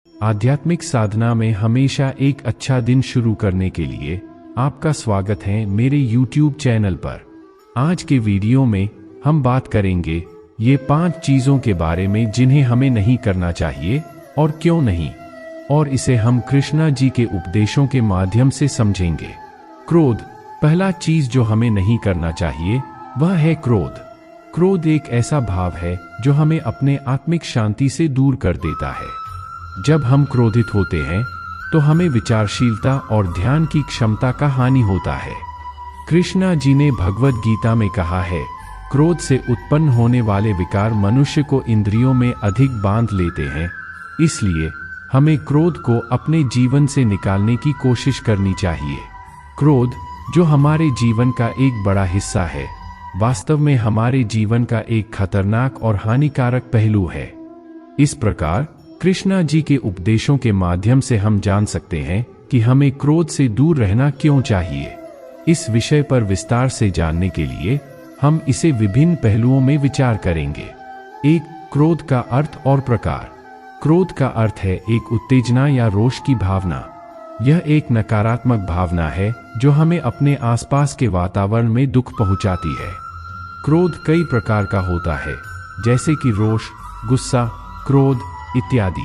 आध्यात्मिक साधना में हमेशा एक अच्छा दिन शुरू करने के लिए आपका स्वागत है मेरे YouTube चैनल पर। आज के वीडियो में हम बात करेंगे ये 5 चीजों के बारे में जिन्हें हमें नहीं करना चाहिए और क्यों नहीं, और इसे हम कृष्णा जी के उपदेशों के माध्यम से समझेंगे। क्रोध, पहला चीज जो हमें नहीं करना चाहिए वह है क्रोध। क्रोध एक ऐसा भाव है जो हमें अपने आत्मिक शांति से दूर कर देता है। जब हम क्रोधित होते हैं तो हमें विचारशीलता और ध्यान की क्षमता का हानि होता है। कृष्णा जी ने भगवद गीता में कहा है, क्रोध से उत्पन्न होने वाले विकार मनुष्य को इंद्रियों में अधिक बांध लेते हैं, इसलिए हमें क्रोध को अपने जीवन से निकालने की कोशिश करनी चाहिए। क्रोध, जो हमारे जीवन का एक बड़ा हिस्सा है, वास्तव में हमारे जीवन का एक खतरनाक और हानिकारक पहलू है। इस प्रकार कृष्णा जी के उपदेशों के माध्यम से हम जान सकते हैं कि हमें क्रोध से दूर रहना क्यों चाहिए। इस विषय पर विस्तार से जानने के लिए हम इसे विभिन्न पहलुओं में विचार करेंगे। 1. क्रोध का अर्थ और प्रकार। क्रोध का अर्थ है एक उत्तेजना या रोष की भावना। यह एक नकारात्मक भावना है जो हमें अपने आसपास के वातावरण में दुख पहुंचाती है। क्रोध कई प्रकार का होता है, जैसे कि रोष, गुस्सा, क्रोध इत्यादि।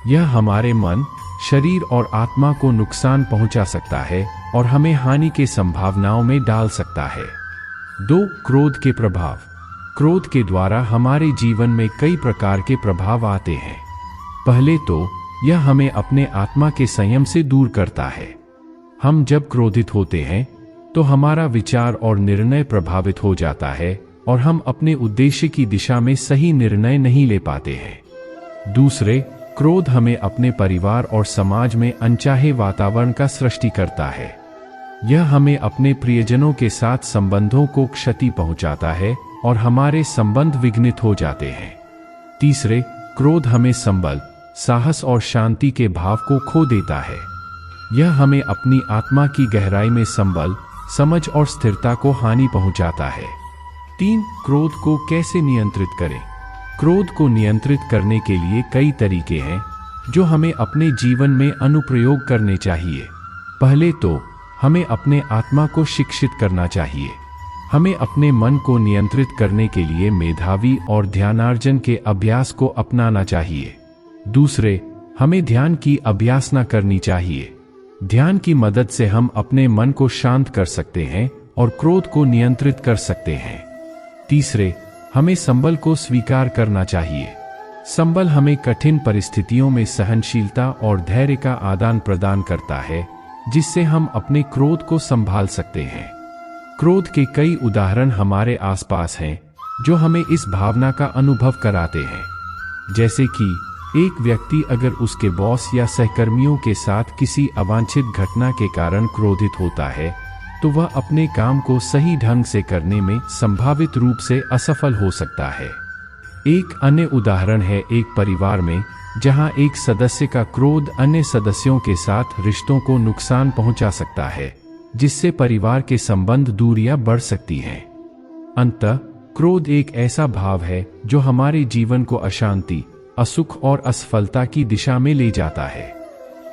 यह हमारे मन, शरीर और आत्मा को नुकसान पहुंचा सकता है और हमें हानि के संभावनाओं में डाल सकता है। 2. क्रोध के प्रभाव। क्रोध के द्वारा हमारे जीवन में कई प्रकार के प्रभाव आते हैं। पहले तो यह हमें अपने आत्मा के संयम से दूर करता है। हम जब क्रोधित होते हैं तो हमारा विचार और निर्णय प्रभावित हो जाता है और हम अपने उद्देश्य की दिशा में सही निर्णय नहीं ले पाते हैं। दूसरे, क्रोध हमें अपने परिवार और समाज में अनचाहे वातावरण का सृष्टि करता है। यह हमें अपने प्रियजनों के साथ संबंधों को क्षति पहुंचाता है और हमारे संबंध विघ्नित हो जाते हैं। तीसरे, क्रोध हमें संबल, साहस और शांति के भाव को खो देता है। यह हमें अपनी आत्मा की गहराई में संबल, समझ और स्थिरता को हानि पहुंचाता है। 3. क्रोध को कैसे नियंत्रित करें। क्रोध को नियंत्रित करने के लिए कई तरीके हैं जो हमें अपने जीवन में अनुप्रयोग करने चाहिए। पहले तो हमें अपने आत्मा को शिक्षित करना चाहिए। हमें अपने मन को नियंत्रित करने के लिए मेधावी और ध्यानार्जन के अभ्यास को अपनाना चाहिए। दूसरे, हमें ध्यान की अभ्यास न करनी चाहिए। ध्यान की मदद से हम अपने मन को शांत कर सकते हैं और क्रोध को नियंत्रित कर सकते हैं। तीसरे, हमें संबल को स्वीकार करना चाहिए। संबल हमें कठिन परिस्थितियों में सहनशीलता और धैर्य का आदान प्रदान करता है, जिससे हम अपने क्रोध को संभाल सकते हैं। क्रोध के कई उदाहरण हमारे आसपास हैं जो हमें इस भावना का अनुभव कराते हैं। जैसे कि एक व्यक्ति अगर उसके बॉस या सहकर्मियों के साथ किसी अवांछित घटना के कारण क्रोधित होता है तो वह अपने काम को सही ढंग से करने में संभावित रूप से असफल हो सकता है। एक अन्य उदाहरण है एक परिवार में जहां एक सदस्य का क्रोध अन्य सदस्यों के साथ रिश्तों को नुकसान पहुंचा सकता है, जिससे परिवार के संबंध दूरियां बढ़ सकती हैं। अंततः क्रोध एक ऐसा भाव है जो हमारे जीवन को अशांति, असुख और असफलता की दिशा में ले जाता है।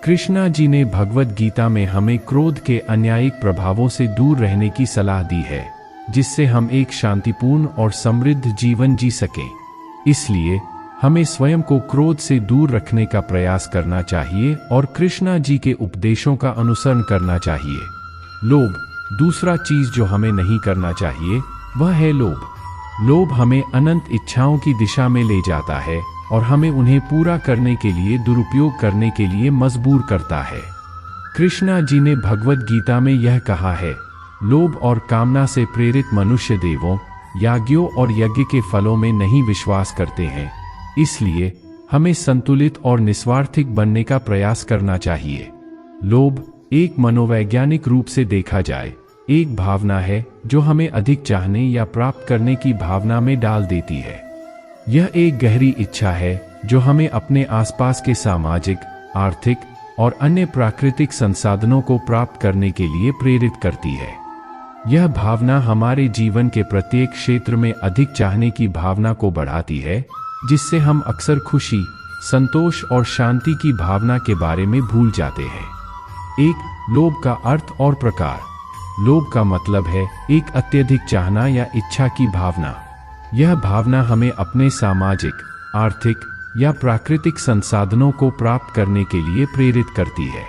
कृष्णा जी ने भगवद गीता में हमें क्रोध के अन्यायिक प्रभावों से दूर रहने की सलाह दी है, जिससे हम एक शांतिपूर्ण और समृद्ध जीवन जी सकें। इसलिए हमें स्वयं को क्रोध से दूर रखने का प्रयास करना चाहिए और कृष्णा जी के उपदेशों का अनुसरण करना चाहिए। लोभ, दूसरा चीज जो हमें नहीं करना चाहिए वह है लोभ। लोभ हमें अनंत इच्छाओं की दिशा में ले जाता है और हमें उन्हें पूरा करने के लिए दुरुपयोग करने के लिए मजबूर करता है। कृष्णा जी ने भगवद गीता में यह कहा है, लोभ और कामना से प्रेरित मनुष्य देवों, याज्ञों और यज्ञ के फलों में नहीं विश्वास करते हैं। इसलिए हमें संतुलित और निस्वार्थिक बनने का प्रयास करना चाहिए। लोभ एक मनोवैज्ञानिक रूप से देखा जाए एक भावना है जो हमें अधिक चाहने या प्राप्त करने की भावना में डाल देती है। यह एक गहरी इच्छा है जो हमें अपने आसपास के सामाजिक, आर्थिक और अन्य प्राकृतिक संसाधनों को प्राप्त करने के लिए प्रेरित करती है। यह भावना हमारे जीवन के प्रत्येक क्षेत्र में अधिक चाहने की भावना को बढ़ाती है, जिससे हम अक्सर खुशी, संतोष और शांति की भावना के बारे में भूल जाते हैं। एक, लोभ का अर्थ और प्रकार। लोभ का मतलब है एक अत्यधिक चाहना या इच्छा की भावना। यह भावना हमें अपने सामाजिक, आर्थिक या प्राकृतिक संसाधनों को प्राप्त करने के लिए प्रेरित करती है।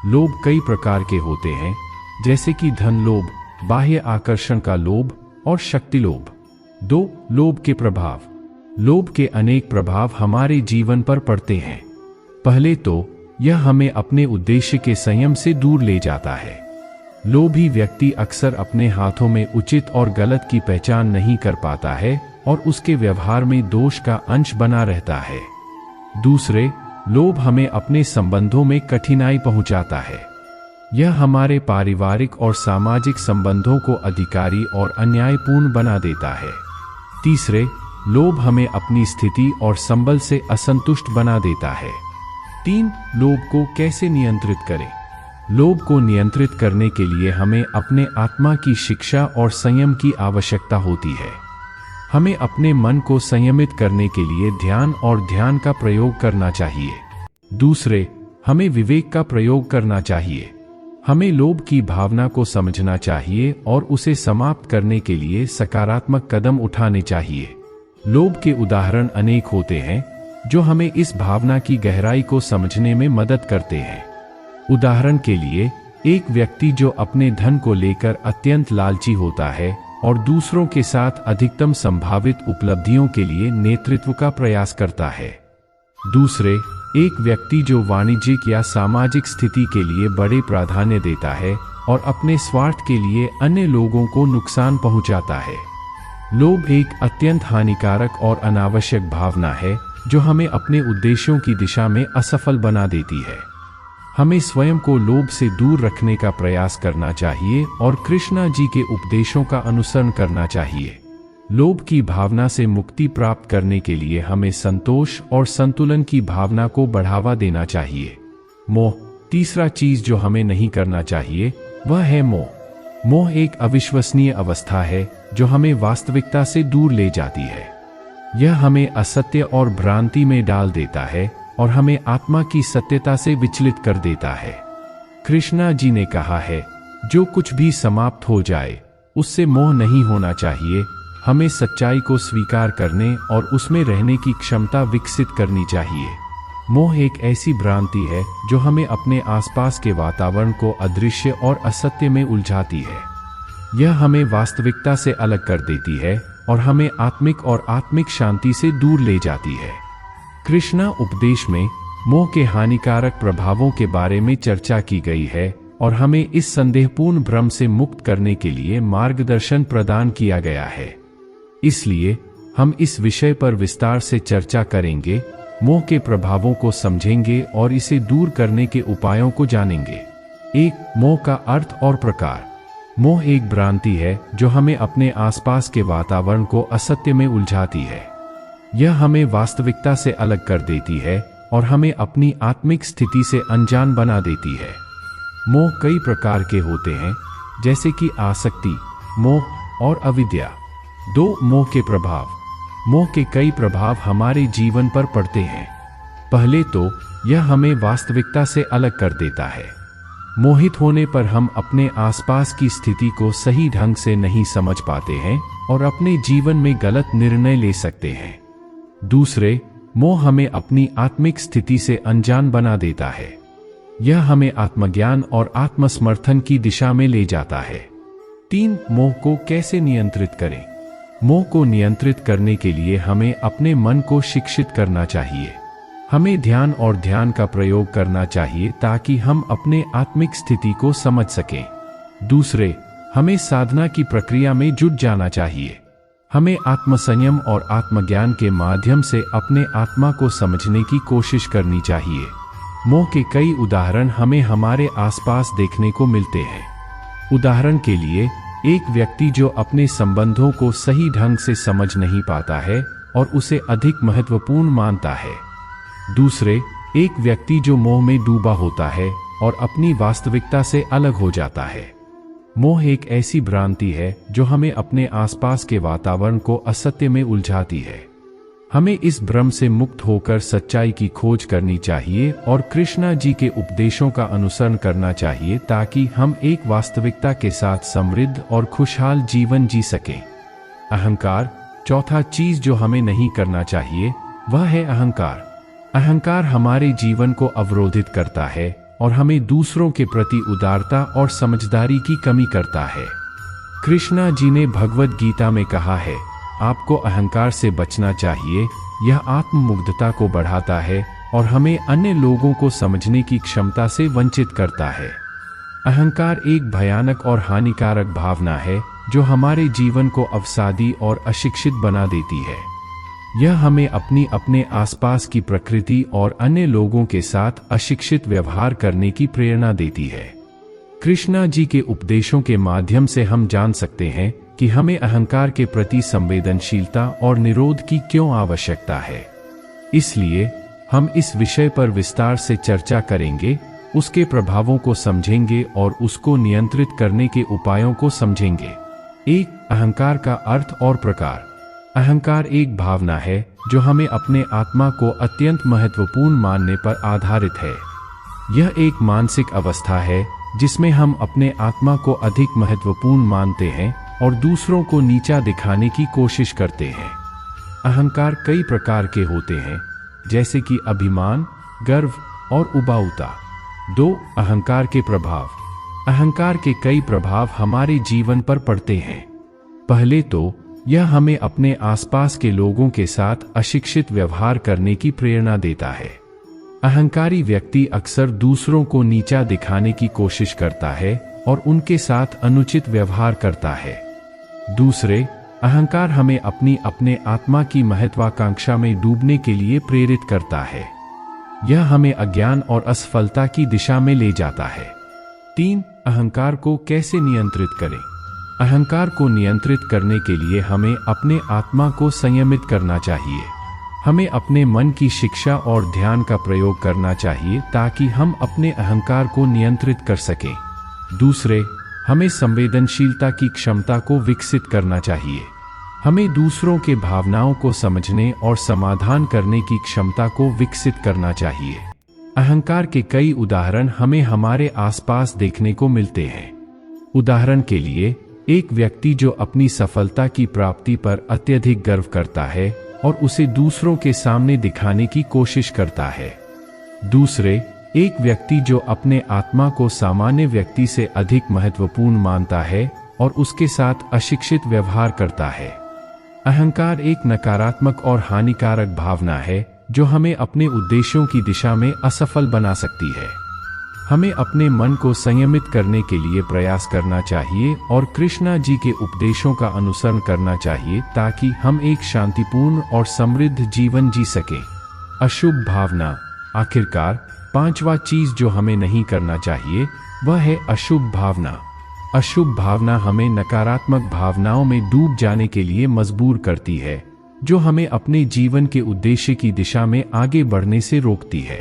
लोभ कई प्रकार के होते हैं, जैसे कि धन लोभ, बाह्य आकर्षण का लोभ और शक्ति लोभ। 2, लोभ के प्रभाव। लोभ के अनेक प्रभाव हमारे जीवन पर पड़ते हैं। पहले तो यह हमें अपने उद्देश्य के संयम से दूर ले जाता है। लोभी व्यक्ति अक्सर अपने हाथों में उचित और गलत की पहचान नहीं कर पाता है और उसके व्यवहार में दोष का अंश बना रहता है। दूसरे, लोभ हमें अपने संबंधों में कठिनाई पहुंचाता है। यह हमारे पारिवारिक और सामाजिक संबंधों को अधिकारी और अन्यायपूर्ण बना देता है। तीसरे, लोभ हमें अपनी स्थिति और संबल से असंतुष्ट बना देता है। 3, लोभ को कैसे नियंत्रित करें। लोभ को नियंत्रित करने के लिए हमें अपने आत्मा की शिक्षा और संयम की आवश्यकता होती है। हमें अपने मन को संयमित करने के लिए ध्यान और ध्यान का प्रयोग करना चाहिए। दूसरे, हमें विवेक का प्रयोग करना चाहिए। हमें लोभ की भावना को समझना चाहिए और उसे समाप्त करने के लिए सकारात्मक कदम उठाने चाहिए। लोभ के उदाहरण अनेक होते हैं जो हमें इस भावना की गहराई को समझने में मदद करते हैं। उदाहरण के लिए, एक व्यक्ति जो अपने धन को लेकर अत्यंत लालची होता है और दूसरों के साथ अधिकतम संभावित उपलब्धियों के लिए नेतृत्व का प्रयास करता है। दूसरे, एक व्यक्ति जो वाणिज्यिक या सामाजिक स्थिति के लिए बड़े प्राधान्य देता है और अपने स्वार्थ के लिए अन्य लोगों को नुकसान पहुंचाता है। लोभ एक अत्यंत हानिकारक और अनावश्यक भावना है जो हमें अपने उद्देश्यों की दिशा में असफल बना देती है। हमें स्वयं को लोभ से दूर रखने का प्रयास करना चाहिए और कृष्णा जी के उपदेशों का अनुसरण करना चाहिए। लोभ की भावना से मुक्ति प्राप्त करने के लिए हमें संतोष और संतुलन की भावना को बढ़ावा देना चाहिए। मोह। तीसरा चीज जो हमें नहीं करना चाहिए वह है मोह। मोह एक अविश्वसनीय अवस्था है जो हमें वास्तविकता से दूर ले जाती है। यह हमें असत्य और भ्रांति में डाल देता है और हमें आत्मा की सत्यता से विचलित कर देता है। कृष्णा जी ने कहा है, जो कुछ भी समाप्त हो जाए उससे मोह नहीं होना चाहिए। हमें सच्चाई को स्वीकार करने और उसमें रहने की क्षमता विकसित करनी चाहिए। मोह एक ऐसी भ्रांति है जो हमें अपने आसपास के वातावरण को अदृश्य और असत्य में उलझाती है। यह हमें वास्तविकता से अलग कर देती है और हमें आत्मिक और आत्मिक शांति से दूर ले जाती है। कृष्णा उपदेश में मोह के हानिकारक प्रभावों के बारे में चर्चा की गई है और हमें इस संदेहपूर्ण भ्रम से मुक्त करने के लिए मार्गदर्शन प्रदान किया गया है। इसलिए हम इस विषय पर विस्तार से चर्चा करेंगे, मोह के प्रभावों को समझेंगे और इसे दूर करने के उपायों को जानेंगे। 1. मोह का अर्थ और प्रकार। मोह एक भ्रांति है जो हमें अपने आसपास के वातावरण को असत्य में उलझाती है। यह हमें वास्तविकता से अलग कर देती है और हमें अपनी आत्मिक स्थिति से अनजान बना देती है। मोह कई प्रकार के होते हैं, जैसे कि आसक्ति, मोह और अविद्या। 2. मोह के प्रभाव। मोह के कई प्रभाव हमारे जीवन पर पड़ते हैं। पहले तो यह हमें वास्तविकता से अलग कर देता है। मोहित होने पर हम अपने आसपास की स्थिति को सही ढंग से नहीं समझ पाते हैं और अपने जीवन में गलत निर्णय ले सकते हैं। दूसरे, मोह हमें अपनी आत्मिक स्थिति से अनजान बना देता है। यह हमें आत्मज्ञान और आत्मसमर्थन की दिशा में ले जाता है। 3. मोह को कैसे नियंत्रित करें। मोह को नियंत्रित करने के लिए हमें अपने मन को शिक्षित करना चाहिए। हमें ध्यान और ध्यान का प्रयोग करना चाहिए ताकि हम अपने आत्मिक स्थिति को समझ सकें। दूसरे, हमें साधना की प्रक्रिया में जुट जाना चाहिए। हमें आत्मसंयम और आत्मज्ञान के माध्यम से अपने आत्मा को समझने की कोशिश करनी चाहिए। मोह के कई उदाहरण हमें हमारे आसपास देखने को मिलते हैं। उदाहरण के लिए, एक व्यक्ति जो अपने संबंधों को सही ढंग से समझ नहीं पाता है और उसे अधिक महत्वपूर्ण मानता है। दूसरे, एक व्यक्ति जो मोह में डूबा होता है और अपनी वास्तविकता से अलग हो जाता है। मोह एक ऐसी भ्रांति है जो हमें अपने आसपास के वातावरण को असत्य में उलझाती है। हमें इस भ्रम से मुक्त होकर सच्चाई की खोज करनी चाहिए और कृष्णा जी के उपदेशों का अनुसरण करना चाहिए ताकि हम एक वास्तविकता के साथ समृद्ध और खुशहाल जीवन जी सकें। अहंकार। चौथा चीज जो हमें नहीं करना चाहिए वह है अहंकार। अहंकार हमारे जीवन को अवरोधित करता है और हमें दूसरों के प्रति उदारता और समझदारी की कमी करता है। कृष्णा जी ने भगवद गीता में कहा है, आपको अहंकार से बचना चाहिए, यह आत्ममुग्धता को बढ़ाता है और हमें अन्य लोगों को समझने की क्षमता से वंचित करता है। अहंकार एक भयानक और हानिकारक भावना है जो हमारे जीवन को अवसादी और अशिक्षित बना देती है। यह हमें अपने आसपास की प्रकृति और अन्य लोगों के साथ अशिक्षित व्यवहार करने की प्रेरणा देती है। कृष्णा जी के उपदेशों के माध्यम से हम जान सकते हैं कि हमें अहंकार के प्रति संवेदनशीलता और निरोध की क्यों आवश्यकता है। इसलिए हम इस विषय पर विस्तार से चर्चा करेंगे, उसके प्रभावों को समझेंगे और उसको नियंत्रित करने के उपायों को समझेंगे। 1. अहंकार का अर्थ और प्रकार। अहंकार एक भावना है जो हमें अपने आत्मा को अत्यंत महत्वपूर्ण मानने पर आधारित है। यह एक मानसिक अवस्था है जिसमें हम अपने आत्मा को अधिक महत्वपूर्ण मानते हैं और दूसरों को नीचा दिखाने की कोशिश करते हैं। अहंकार कई प्रकार के होते हैं, जैसे कि अभिमान, गर्व और उबाऊता। 2. अहंकार के प्रभाव। अहंकार के कई प्रभाव हमारे जीवन पर पड़ते हैं। पहले तो यह हमें अपने आसपास के लोगों के साथ अशिक्षित व्यवहार करने की प्रेरणा देता है। अहंकारी व्यक्ति अक्सर दूसरों को नीचा दिखाने की कोशिश करता है और उनके साथ अनुचित व्यवहार करता है। दूसरे, अहंकार हमें अपने आत्मा की महत्वाकांक्षा में डूबने के लिए प्रेरित करता है। यह हमें अज्ञान और असफलता की दिशा में ले जाता है। 3. अहंकार को कैसे नियंत्रित करें। अहंकार को नियंत्रित करने के लिए हमें अपने आत्मा को संयमित करना चाहिए। हमें अपने मन की शिक्षा और ध्यान का प्रयोग करना चाहिए ताकि हम अपने अहंकार को नियंत्रित कर सकें। दूसरे, हमें संवेदनशीलता की क्षमता को विकसित करना चाहिए। हमें दूसरों के भावनाओं को समझने और समाधान करने की क्षमता को विकसित करना चाहिए। अहंकार के कई उदाहरण हमें हमारे आसपास देखने को मिलते हैं। उदाहरण के लिए, एक व्यक्ति जो अपनी सफलता की प्राप्ति पर अत्यधिक गर्व करता है और उसे दूसरों के सामने दिखाने की कोशिश करता है। दूसरे, एक व्यक्ति जो अपने आत्मा को सामान्य व्यक्ति से अधिक महत्वपूर्ण मानता है और उसके साथ अशिक्षित व्यवहार करता है। अहंकार एक नकारात्मक और हानिकारक भावना है जो हमें अपने उद्देश्यों की दिशा में असफल बना सकती है। हमें अपने मन को संयमित करने के लिए प्रयास करना चाहिए और कृष्णा जी के उपदेशों का अनुसरण करना चाहिए ताकि हम एक शांतिपूर्ण और समृद्ध जीवन जी सकें। अशुभ भावना। आखिरकार 5वां चीज जो हमें नहीं करना चाहिए वह है अशुभ भावना। अशुभ भावना हमें नकारात्मक भावनाओं में डूब जाने के लिए मजबूर करती है, जो हमें अपने जीवन के उद्देश्य की दिशा में आगे बढ़ने से रोकती है।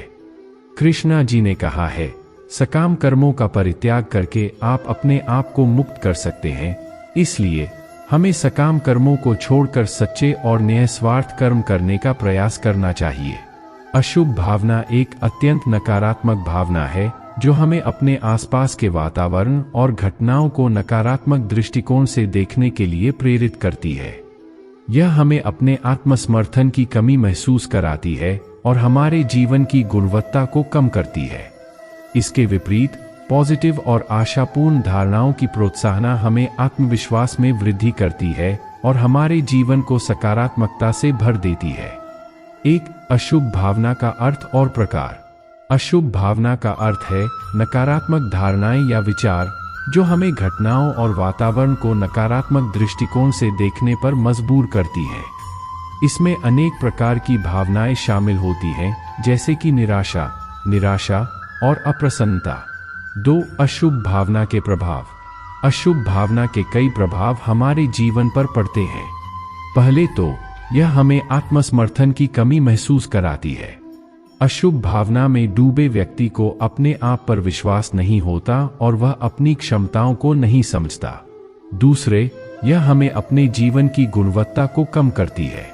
कृष्णा जी ने कहा है, सकाम कर्मों का परित्याग करके आप अपने आप को मुक्त कर सकते हैं। इसलिए हमें सकाम कर्मों को छोड़कर सच्चे और निस्वार्थ कर्म करने का प्रयास करना चाहिए। अशुभ भावना एक अत्यंत नकारात्मक भावना है जो हमें अपने आसपास के वातावरण और घटनाओं को नकारात्मक दृष्टिकोण से देखने के लिए प्रेरित करती है। यह हमें अपने आत्मसमर्थन की कमी महसूस कराती है और हमारे जीवन की गुणवत्ता को कम करती है। इसके विपरीत पॉजिटिव और आशापूर्ण धारणाओं की प्रोत्साहना हमें आत्मविश्वास में वृद्धि करती है और हमारे जीवन को सकारात्मकता से भर देती है। एक अशुभ भावना का अर्थ और प्रकार। अशुभ भावना का अर्थ है नकारात्मक धारणाएं या विचार जो हमें घटनाओं और वातावरण को नकारात्मक दृष्टिकोण से देखने पर मजबूर करती हैं। इसमें अनेक प्रकार की भावनाएं शामिल होती हैं, जैसे कि निराशा और अप्रसन्नता। 2 अशुभ भावना के प्रभाव। अशुभ भावना के कई प्रभाव हमारे जीवन पर पड़ते हैं। पहले तो यह हमें आत्मसमर्थन की कमी महसूस कराती है। अशुभ भावना में डूबे व्यक्ति को अपने आप पर विश्वास नहीं होता और वह अपनी क्षमताओं को नहीं समझता। दूसरे, यह हमें अपने जीवन की गुणवत्ता को कम करती है।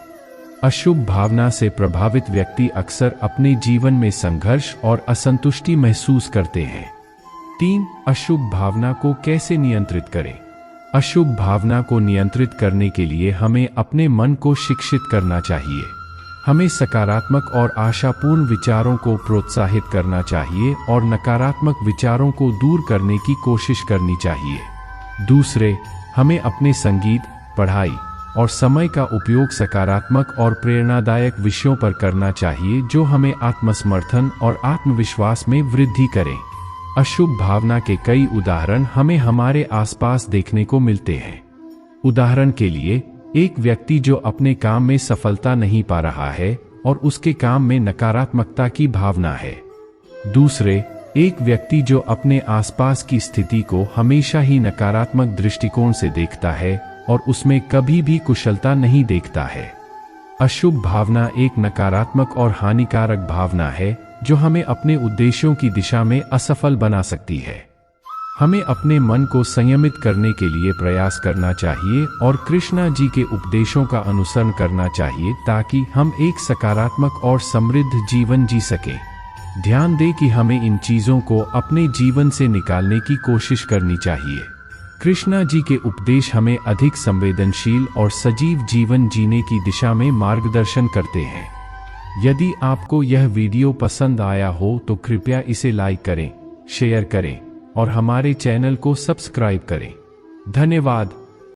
अशुभ भावना से प्रभावित व्यक्ति अक्सर अपने जीवन में संघर्ष और असंतुष्टि महसूस करते हैं। 3. अशुभ भावना को कैसे नियंत्रित करें? अशुभ भावना को नियंत्रित करने के लिए हमें अपने मन को शिक्षित करना चाहिए। हमें सकारात्मक और आशापूर्ण विचारों को प्रोत्साहित करना चाहिए और नकारात्मक विचारों को दूर करने की कोशिश करनी चाहिए। दूसरे, हमें अपने संगीत, पढ़ाई और समय का उपयोग सकारात्मक और प्रेरणादायक विषयों पर करना चाहिए जो हमें आत्मसमर्थन और आत्मविश्वास में वृद्धि करें। अशुभ भावना के कई उदाहरण हमें हमारे आसपास देखने को मिलते हैं। उदाहरण के लिए, एक व्यक्ति जो अपने काम में सफलता नहीं पा रहा है और उसके काम में नकारात्मकता की भावना है। दूसरे, एक व्यक्ति जो अपने आसपास की स्थिति को हमेशा ही नकारात्मक दृष्टिकोण से देखता है और उसमें कभी भी कुशलता नहीं देखता है। अशुभ भावना एक नकारात्मक और हानिकारक भावना है जो हमें अपने उद्देश्यों की दिशा में असफल बना सकती है। हमें अपने मन को संयमित करने के लिए प्रयास करना चाहिए और कृष्णा जी के उपदेशों का अनुसरण करना चाहिए ताकि हम एक सकारात्मक और समृद्ध जीवन जी सकें। ध्यान दें कि हमें इन चीजों को अपने जीवन से निकालने की कोशिश करनी चाहिए। कृष्णा जी के उपदेश हमें अधिक संवेदनशील और सजीव जीवन जीने की दिशा में मार्गदर्शन करते हैं। यदि आपको यह वीडियो पसंद आया हो तो कृपया इसे लाइक करें, शेयर करें और हमारे चैनल को सब्सक्राइब करें। धन्यवाद।